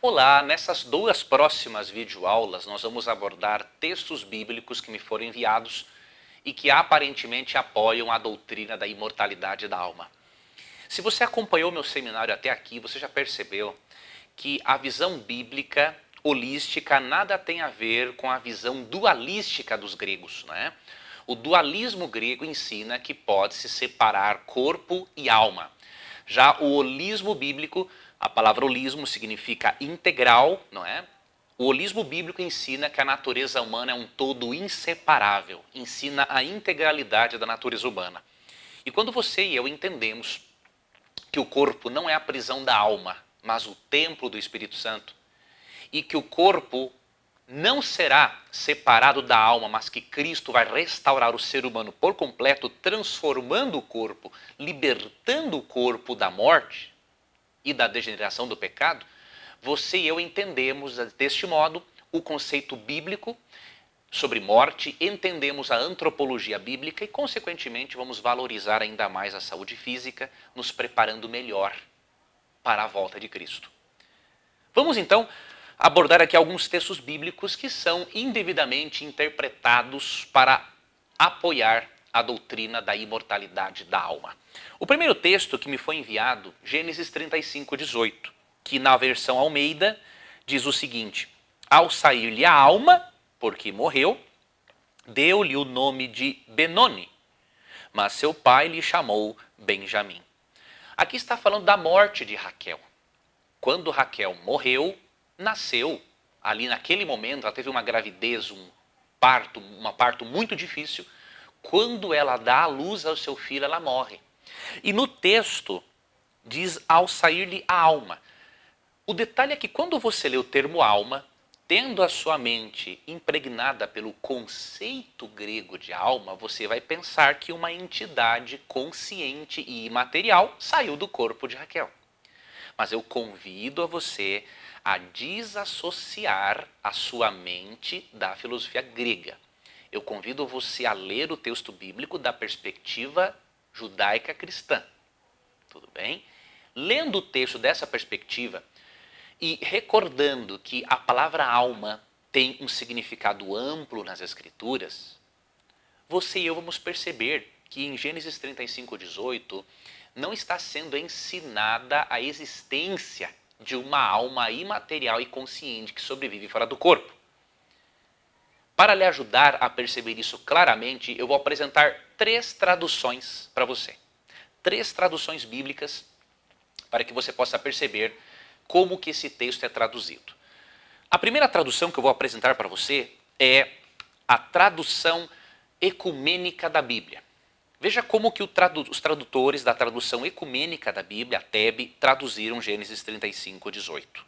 Olá, nessas duas próximas videoaulas nós vamos abordar textos bíblicos que me foram enviados e que aparentemente apoiam a doutrina da imortalidade da alma. Se você acompanhou meu seminário até aqui, você já percebeu que a visão bíblica holística nada tem a ver com a visão dualística dos gregos, né? O dualismo grego ensina que pode-se separar corpo e alma. Já o holismo bíblico, a palavra holismo significa integral, não é? O holismo bíblico ensina que a natureza humana é um todo inseparável, ensina a integralidade da natureza humana. E quando você e eu entendemos que o corpo não é a prisão da alma, mas o templo do Espírito Santo, e que o corpo não será separado da alma, mas que Cristo vai restaurar o ser humano por completo, transformando o corpo, libertando o corpo da morte e da degeneração do pecado, você e eu entendemos deste modo o conceito bíblico sobre morte, entendemos a antropologia bíblica e, consequentemente, vamos valorizar ainda mais a saúde física, nos preparando melhor para a volta de Cristo. Vamos então abordar aqui alguns textos bíblicos que são indevidamente interpretados para apoiar a doutrina da imortalidade da alma. O primeiro texto que me foi enviado, Gênesis 35:18, que na versão Almeida diz o seguinte: ao sair-lhe a alma, porque morreu, deu-lhe o nome de Benoni, mas seu pai lhe chamou Benjamim. Aqui está falando da morte de Raquel. Quando Raquel morreu, nasceu, ali naquele momento, ela teve uma gravidez, um parto muito difícil. Quando ela dá à luz ao seu filho, ela morre. E no texto diz ao sair-lhe a alma. O detalhe é que quando você lê o termo alma, tendo a sua mente impregnada pelo conceito grego de alma, você vai pensar que uma entidade consciente e imaterial saiu do corpo de Raquel. Mas eu convido a você a desassociar a sua mente da filosofia grega. Eu convido você a ler o texto bíblico da perspectiva judaica cristã. Tudo bem? Lendo o texto dessa perspectiva e recordando que a palavra alma tem um significado amplo nas Escrituras, você e eu vamos perceber que em Gênesis 35:18 não está sendo ensinada a existência de uma alma imaterial e consciente que sobrevive fora do corpo. Para lhe ajudar a perceber isso claramente, eu vou apresentar 3 traduções para você. 3 traduções bíblicas para que você possa perceber como que esse texto é traduzido. A primeira tradução que eu vou apresentar para você é a tradução ecumênica da Bíblia. Veja como que os tradutores da tradução ecumênica da Bíblia, a TEB, traduziram Gênesis 35:18.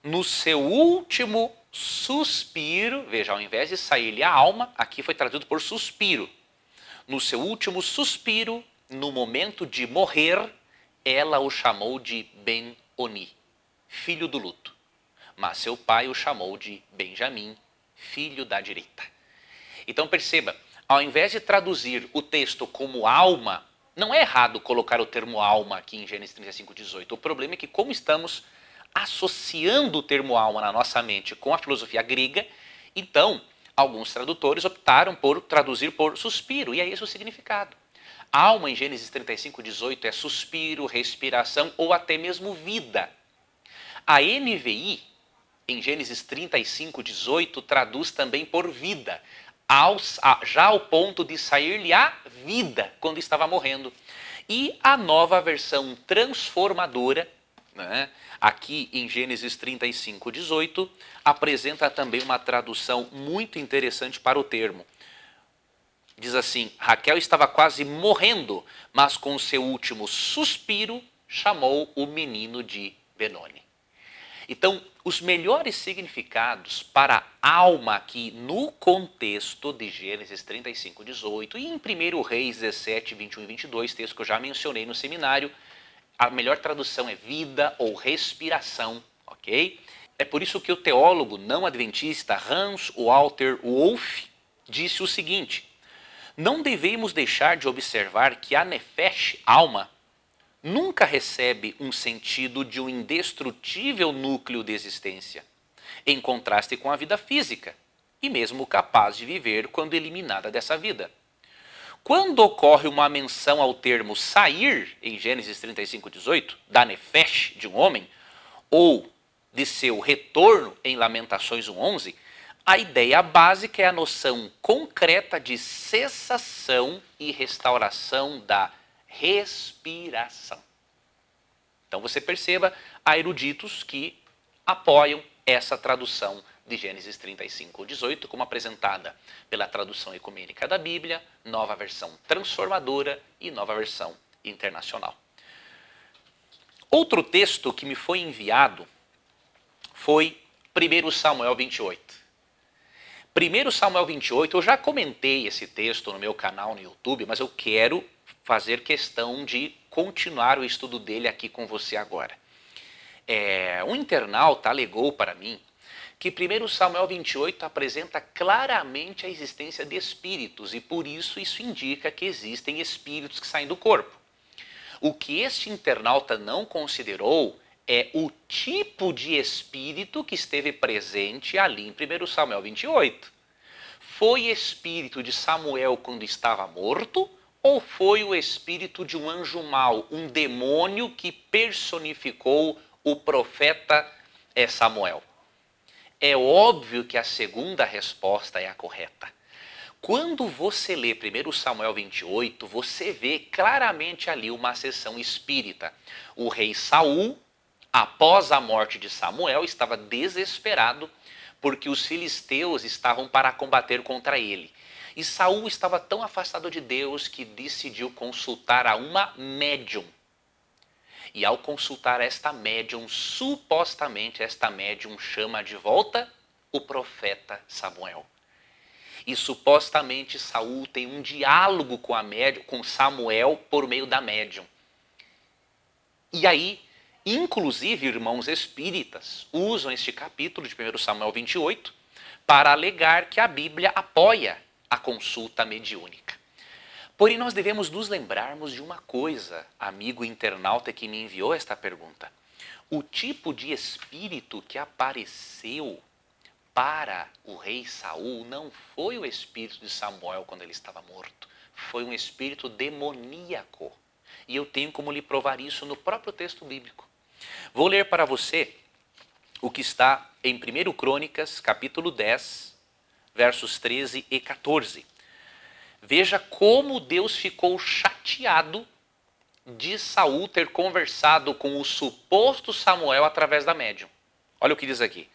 No seu último suspiro, veja, ao invés de sair-lhe a alma, aqui foi traduzido por suspiro. No seu último suspiro, no momento de morrer, ela o chamou de Ben-Oni, filho do luto. Mas seu pai o chamou de Benjamim, filho da direita. Então perceba, ao invés de traduzir o texto como alma, não é errado colocar o termo alma aqui em Gênesis 35:18. O problema é que, como estamos associando o termo alma na nossa mente com a filosofia grega, então alguns tradutores optaram por traduzir por suspiro, e é esse o significado. Alma em Gênesis 35:18 é suspiro, respiração ou até mesmo vida. A NVI em Gênesis 35:18 traduz também por vida, já ao ponto de sair-lhe a vida quando estava morrendo. E a nova versão transformadora, né, aqui em Gênesis 35:18, apresenta também uma tradução muito interessante para o termo. Diz assim: Raquel estava quase morrendo, mas com seu último suspiro chamou o menino de Benoni. Então, os melhores significados para a alma aqui no contexto de Gênesis 35:18 e em 1 Reis 17, 21 e 22, texto que eu já mencionei no seminário, a melhor tradução é vida ou respiração, ok? É por isso que o teólogo não adventista Hans Walter Wolff disse o seguinte: não devemos deixar de observar que a nefesh, alma, nunca recebe um sentido de um indestrutível núcleo de existência, em contraste com a vida física, e mesmo capaz de viver quando eliminada dessa vida. Quando ocorre uma menção ao termo sair, em Gênesis 35:18, da nefesh de um homem, ou de seu retorno em Lamentações 1:11, a ideia básica é a noção concreta de cessação e restauração da respiração. Então você perceba, há eruditos que apoiam essa tradução de Gênesis 35:18, como apresentada pela tradução ecumênica da Bíblia, Nova Versão Transformadora e Nova Versão Internacional. Outro texto que me foi enviado foi 1 Samuel 28. 1 Samuel 28, eu já comentei esse texto no meu canal no YouTube, mas eu quero fazer questão de continuar o estudo dele aqui com você agora. Um internauta alegou para mim que 1 Samuel 28 apresenta claramente a existência de espíritos e por isso indica que existem espíritos que saem do corpo. O que este internauta não considerou é o tipo de espírito que esteve presente ali em 1 Samuel 28. Foi espírito de Samuel quando estava morto ou foi o espírito de um anjo mau, um demônio que personificou o profeta Samuel? É óbvio que a segunda resposta é a correta. Quando você lê 1 Samuel 28, você vê claramente ali uma sessão espírita. O rei Saul, após a morte de Samuel, estava desesperado porque os filisteus estavam para combater contra ele. E Saul estava tão afastado de Deus que decidiu consultar a uma médium. E ao consultar esta médium, supostamente esta médium chama de volta o profeta Samuel. E supostamente Saul tem um diálogo com Samuel por meio da médium. E aí, inclusive, irmãos espíritas usam este capítulo de 1 Samuel 28 para alegar que a Bíblia apoia a consulta mediúnica. Porém, nós devemos nos lembrarmos de uma coisa, amigo internauta que me enviou esta pergunta. O tipo de espírito que apareceu para o rei Saul não foi o espírito de Samuel quando ele estava morto. Foi um espírito demoníaco. E eu tenho como lhe provar isso no próprio texto bíblico. Vou ler para você o que está em 1 Crônicas, capítulo 10, versos 13 e 14. Veja como Deus ficou chateado de Saul ter conversado com o suposto Samuel através da médium. Olha o que diz aqui.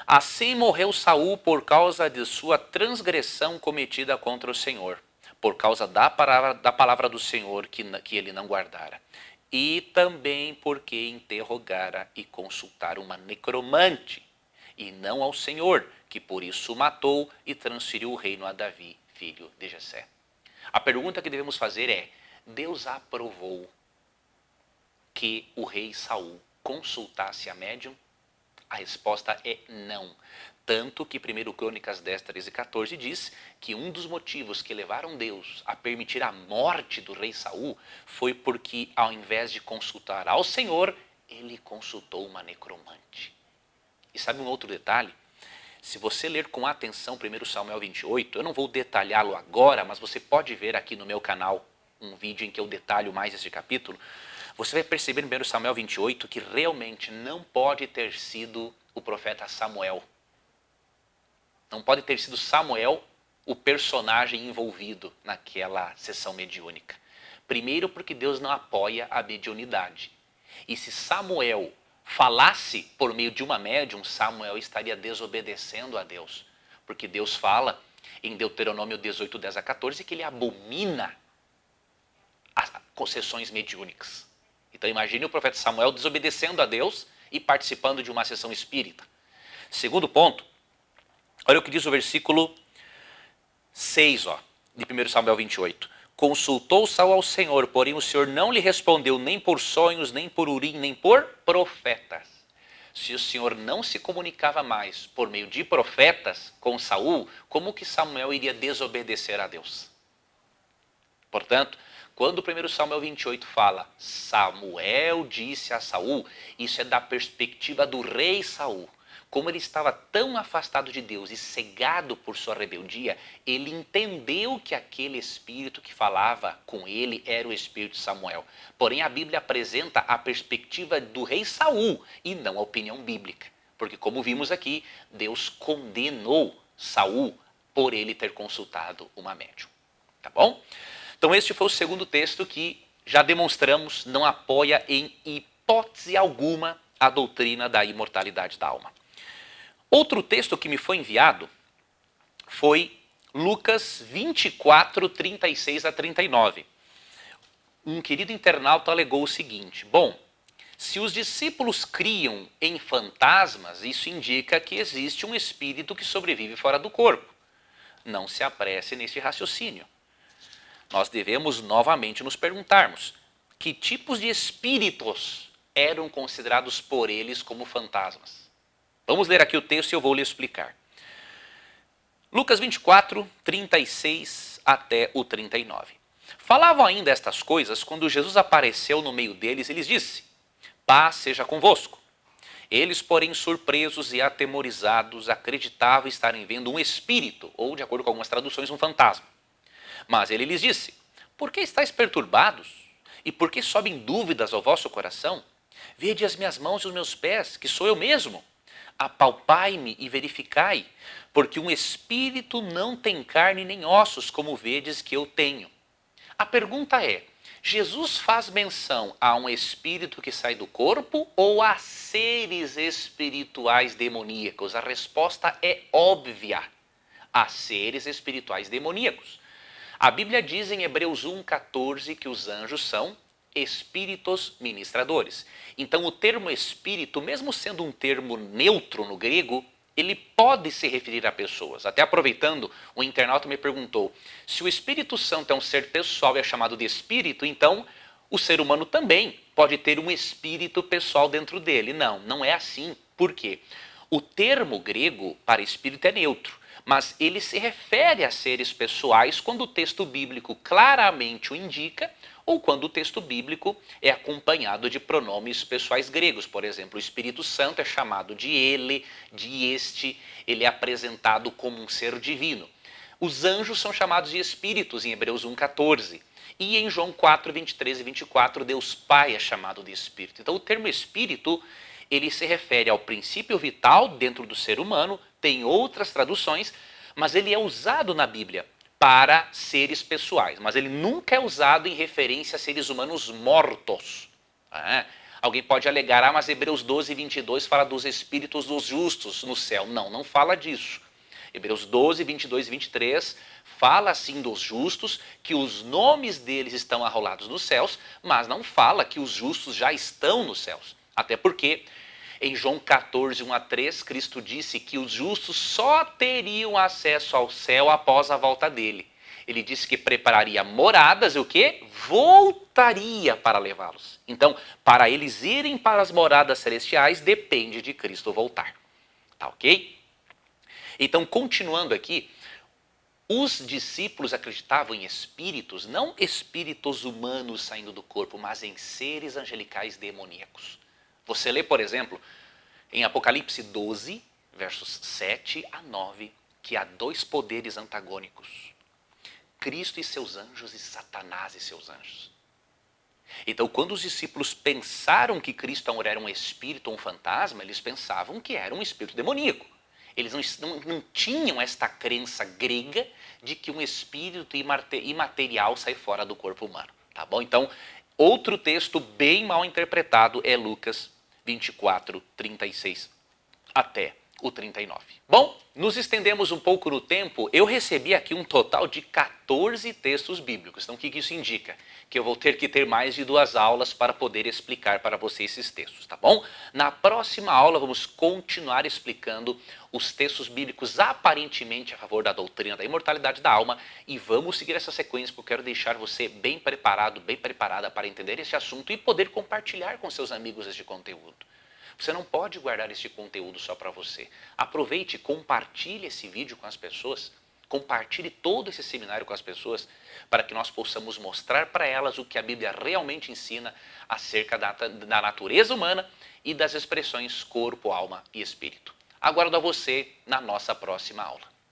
Assim morreu Saul por causa de sua transgressão cometida contra o Senhor, por causa da palavra do Senhor que ele não guardara. E também porque interrogara e consultara uma necromante, e não ao Senhor, que por isso o matou e transferiu o reino a Davi, filho de Jessé. A pergunta que devemos fazer é: Deus aprovou que o rei Saul consultasse a médium? A resposta é não. Tanto que 1 Crônicas 10, 13 e 14 diz que um dos motivos que levaram Deus a permitir a morte do rei Saul foi porque, ao invés de consultar ao Senhor, ele consultou uma necromante. E sabe um outro detalhe? Se você ler com atenção 1 Samuel 28, eu não vou detalhá-lo agora, mas você pode ver aqui no meu canal um vídeo em que eu detalho mais esse capítulo. Você vai perceber no 1 Samuel 28 que realmente não pode ter sido o profeta Samuel. Não pode ter sido Samuel o personagem envolvido naquela sessão mediúnica. Primeiro porque Deus não apoia a mediunidade. E se Samuel falasse por meio de uma médium, Samuel estaria desobedecendo a Deus. Porque Deus fala em Deuteronômio 18, 10 a 14 que ele abomina as sessões mediúnicas. Então imagine o profeta Samuel desobedecendo a Deus e participando de uma sessão espírita. Segundo ponto, olha o que diz o versículo 6 de 1 Samuel 28. Consultou Saul ao Senhor, porém o Senhor não lhe respondeu nem por sonhos, nem por urim, nem por profetas. Se o Senhor não se comunicava mais por meio de profetas com Saul, como que Samuel iria desobedecer a Deus? Portanto, Quando o 1 Samuel 28 fala, Samuel disse a Saul, isso é da perspectiva do rei Saul. Como ele estava tão afastado de Deus e cegado por sua rebeldia, ele entendeu que aquele espírito que falava com ele era o espírito de Samuel. Porém, a Bíblia apresenta a perspectiva do rei Saul e não a opinião bíblica. Porque, como vimos aqui, Deus condenou Saul por ele ter consultado uma médium. Tá bom? Então, este foi o segundo texto que já demonstramos não apoia em hipótese alguma a doutrina da imortalidade da alma. Outro texto que me foi enviado foi Lucas 24, 36 a 39. Um querido internauta alegou o seguinte: bom, se os discípulos criam em fantasmas, isso indica que existe um espírito que sobrevive fora do corpo. Não se apresse nesse raciocínio. Nós devemos novamente nos perguntarmos: que tipos de espíritos eram considerados por eles como fantasmas? Vamos ler aqui o texto e eu vou lhe explicar. Lucas 24, 36 até o 39. Falavam ainda estas coisas quando Jesus apareceu no meio deles e lhes disse: paz seja convosco. Eles, porém, surpresos e atemorizados, acreditavam estarem vendo um espírito, ou, de acordo com algumas traduções, um fantasma. Mas ele lhes disse: por que estáis perturbados? E por que sobem dúvidas ao vosso coração? Vede as minhas mãos e os meus pés, que sou eu mesmo. Apalpai-me e verificai, porque um espírito não tem carne nem ossos, como vedes que eu tenho. A pergunta é: Jesus faz menção a um espírito que sai do corpo ou a seres espirituais demoníacos? A resposta é óbvia: a seres espirituais demoníacos. A Bíblia diz em Hebreus 1,14 que os anjos são espíritos ministradores. Então o termo espírito, mesmo sendo um termo neutro no grego, ele pode se referir a pessoas. Até aproveitando, o internauta me perguntou: se o Espírito Santo é um ser pessoal e é chamado de espírito, então o ser humano também pode ter um espírito pessoal dentro dele. Não, não é assim. Por quê? O termo grego para espírito é neutro, mas ele se refere a seres pessoais quando o texto bíblico claramente o indica, ou quando o texto bíblico é acompanhado de pronomes pessoais gregos. Por exemplo, o Espírito Santo é chamado de ele, de este, ele é apresentado como um ser divino. Os anjos são chamados de espíritos em Hebreus 1,14. E em João 4, 23 e 24, Deus Pai é chamado de espírito. Então o termo espírito, ele se refere ao princípio vital dentro do ser humano, tem outras traduções, mas ele é usado na Bíblia para seres pessoais, mas ele nunca é usado em referência a seres humanos mortos. Alguém pode alegar: mas Hebreus 12, 22 fala dos espíritos dos justos no céu. Não, não fala disso. Hebreus 12, 22 e 23 fala sim dos justos, que os nomes deles estão arrolados nos céus, mas não fala que os justos já estão nos céus. Até porque em João 14, 1 a 3, Cristo disse que os justos só teriam acesso ao céu após a volta dele. Ele disse que prepararia moradas e o quê? Voltaria para levá-los. Então, para eles irem para as moradas celestiais, depende de Cristo voltar. Tá ok? Então, continuando aqui, os discípulos acreditavam em espíritos, não espíritos humanos saindo do corpo, mas em seres angelicais demoníacos. Você lê, por exemplo, em Apocalipse 12, versos 7 a 9, que há dois poderes antagônicos: Cristo e seus anjos e Satanás e seus anjos. Então, quando os discípulos pensaram que Cristo era um espírito ou um fantasma, eles pensavam que era um espírito demoníaco. Eles não tinham esta crença grega de que um espírito imaterial sai fora do corpo humano. Tá bom? Então, outro texto bem mal interpretado é Lucas 24, 36 até o 39. Bom, nos estendemos um pouco no tempo. Eu recebi aqui um total de 14 textos bíblicos. Então, o que isso indica? Que eu vou ter que ter mais de 2 aulas para poder explicar para vocês esses textos, tá bom? Na próxima aula, vamos continuar explicando os textos bíblicos aparentemente a favor da doutrina da imortalidade da alma e vamos seguir essa sequência porque eu quero deixar você bem preparado, bem preparada para entender esse assunto e poder compartilhar com seus amigos este conteúdo. Você não pode guardar este conteúdo só para você. Aproveite, compartilhe esse vídeo com as pessoas. Compartilhe todo esse seminário com as pessoas para que nós possamos mostrar para elas o que a Bíblia realmente ensina acerca da natureza humana e das expressões corpo, alma e espírito. Aguardo a você na nossa próxima aula.